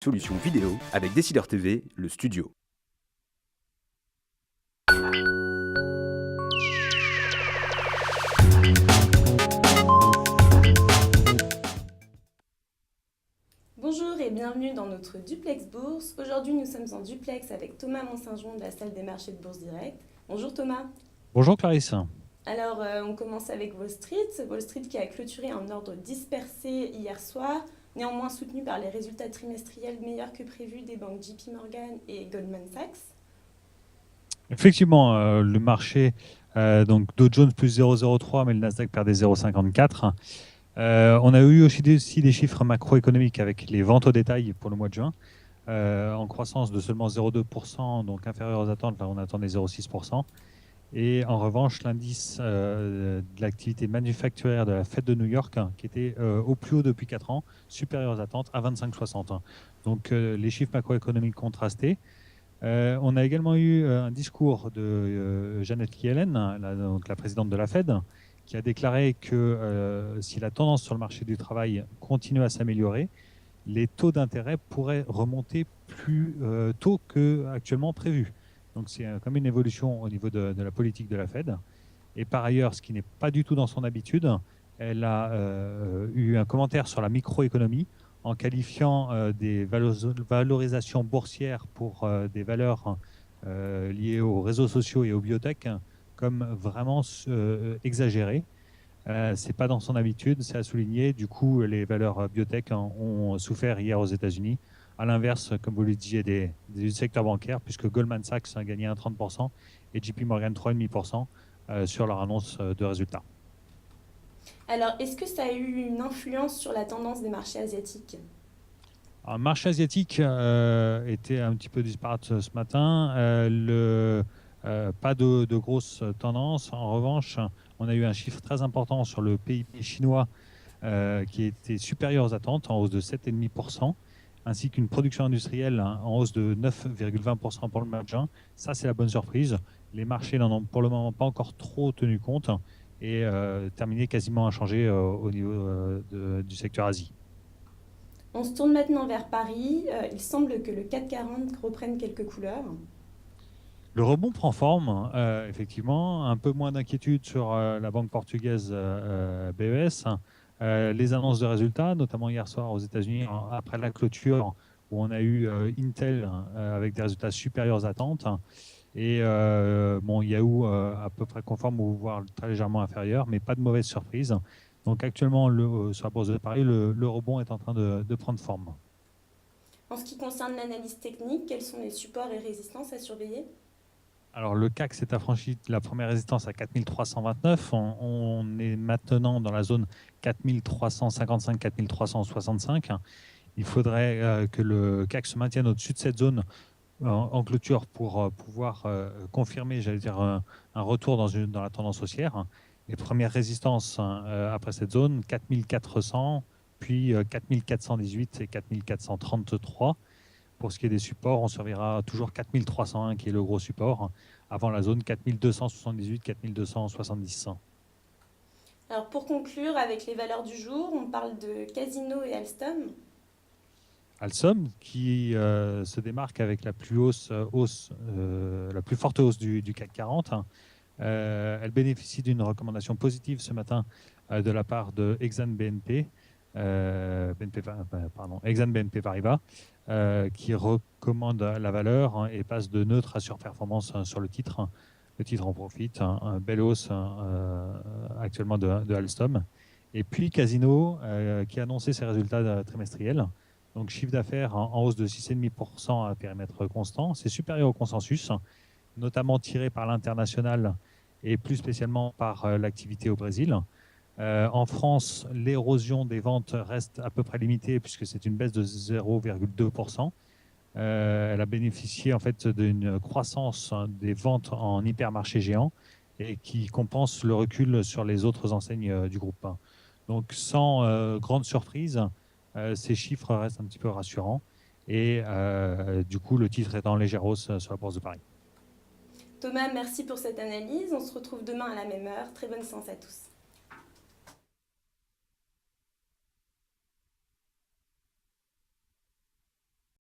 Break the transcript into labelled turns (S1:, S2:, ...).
S1: solutions vidéo avec Décideur TV, le studio.
S2: Bonjour et bienvenue dans notre Duplex Bourse. Aujourd'hui, nous sommes en duplex avec Thomas Mont-Saint-Jean de la salle des marchés de Bourse Direct. Bonjour Thomas.
S3: Bonjour Clarisse.
S2: Alors, on commence avec Wall Street. Wall Street qui a clôturé en ordre dispersé hier soir, néanmoins soutenu par les résultats trimestriels meilleurs que prévus des banques JP Morgan et Goldman Sachs.
S3: Effectivement, le marché, donc Dow Jones plus 0,03, mais le Nasdaq perdait 0,54. On a eu aussi des chiffres macroéconomiques avec les ventes au détail pour le mois de juin, en croissance de seulement 0,2%, donc inférieur aux attentes. Là, on attendait 0,6%. Et en revanche, l'indice de l'activité manufacturière de la Fed de New York, qui était au plus haut depuis 4 ans, supérieur aux attentes à 25,60. Donc les chiffres macroéconomiques contrastés. On a également eu un discours de Janet Yellen, donc la présidente de la Fed, qui a déclaré que si la tendance sur le marché du travail continue à s'améliorer, les taux d'intérêt pourraient remonter plus tôt qu'actuellement prévu. Donc c'est comme une évolution au niveau de la politique de la Fed. Et par ailleurs, ce qui n'est pas du tout dans son habitude, elle a eu un commentaire sur la microéconomie en qualifiant des valorisations boursières pour des valeurs liées aux réseaux sociaux et aux biotech comme vraiment exagérées. Ce n'est pas dans son habitude, c'est à souligner. Du coup, les valeurs biotech ont souffert hier aux États-Unis. À l'inverse, comme vous le disiez, du secteur bancaire, puisque Goldman Sachs a gagné 1,30% et JP Morgan 3,5% sur leur annonce de résultats.
S2: Alors, est-ce que ça a eu une influence sur la tendance des marchés asiatiques ?
S3: Alors, le marché asiatique était un petit peu disparate ce matin. Pas de grosse tendance. En revanche, on a eu un chiffre très important sur le PIB chinois qui était supérieur aux attentes, en hausse de 7,5%, ainsi qu'une production industrielle en hausse de 9,20% pour le mois de juin. Ça, c'est la bonne surprise. Les marchés n'en ont pour le moment pas encore trop tenu compte et terminé quasiment inchangé au niveau du secteur Asie.
S2: On se tourne maintenant vers Paris. Il semble que le CAC 40 reprenne quelques couleurs.
S3: Le rebond prend forme, effectivement. Un peu moins d'inquiétude sur la banque portugaise BES. Les annonces de résultats, notamment hier soir aux États-Unis, après la clôture, où on a eu Intel avec des résultats supérieurs aux attentes. Et Yahoo à peu près conforme ou voire très légèrement inférieur, mais pas de mauvaise surprise. Donc actuellement, sur la bourse de Paris, le rebond est en train de prendre forme.
S2: En ce qui concerne l'analyse technique, quels sont les supports et résistances à surveiller ?
S3: Alors le CAC s'est affranchi de la première résistance à 4329. On est maintenant dans la zone 4355-4365. Il faudrait que le CAC se maintienne au-dessus de cette zone en clôture pour pouvoir confirmer, j'allais dire, un retour dans la tendance haussière. Les premières résistances après cette zone, 4400, puis 4418 et 4433. Pour ce qui est des supports, on surveillera toujours 4301 qui est le gros support, avant la zone 4278-4270.
S2: Alors pour conclure avec les valeurs du jour, on parle de Casino et Alstom.
S3: Alstom qui se démarque avec la plus forte hausse du CAC 40. Elle bénéficie d'une recommandation positive ce matin de la part de Exane BNP Paribas, qui recommande la valeur et passe de neutre à surperformance sur le titre. Le titre en profite, un belle hausse actuellement de Alstom. Et puis Casino, qui a annoncé ses résultats trimestriels. Donc chiffre d'affaires en hausse de 6,5% à périmètre constant. C'est supérieur au consensus, notamment tiré par l'international et plus spécialement par l'activité au Brésil. En France, l'érosion des ventes reste à peu près limitée puisque c'est une baisse de 0,2%. Elle a bénéficié en fait d'une croissance des ventes en hypermarché géant et qui compense le recul sur les autres enseignes du groupe. Donc sans grande surprise, ces chiffres restent un petit peu rassurants et du coup le titre est en légère hausse sur la bourse de Paris.
S2: Thomas, merci pour cette analyse. On se retrouve demain à la même heure. Très bonne séance à tous.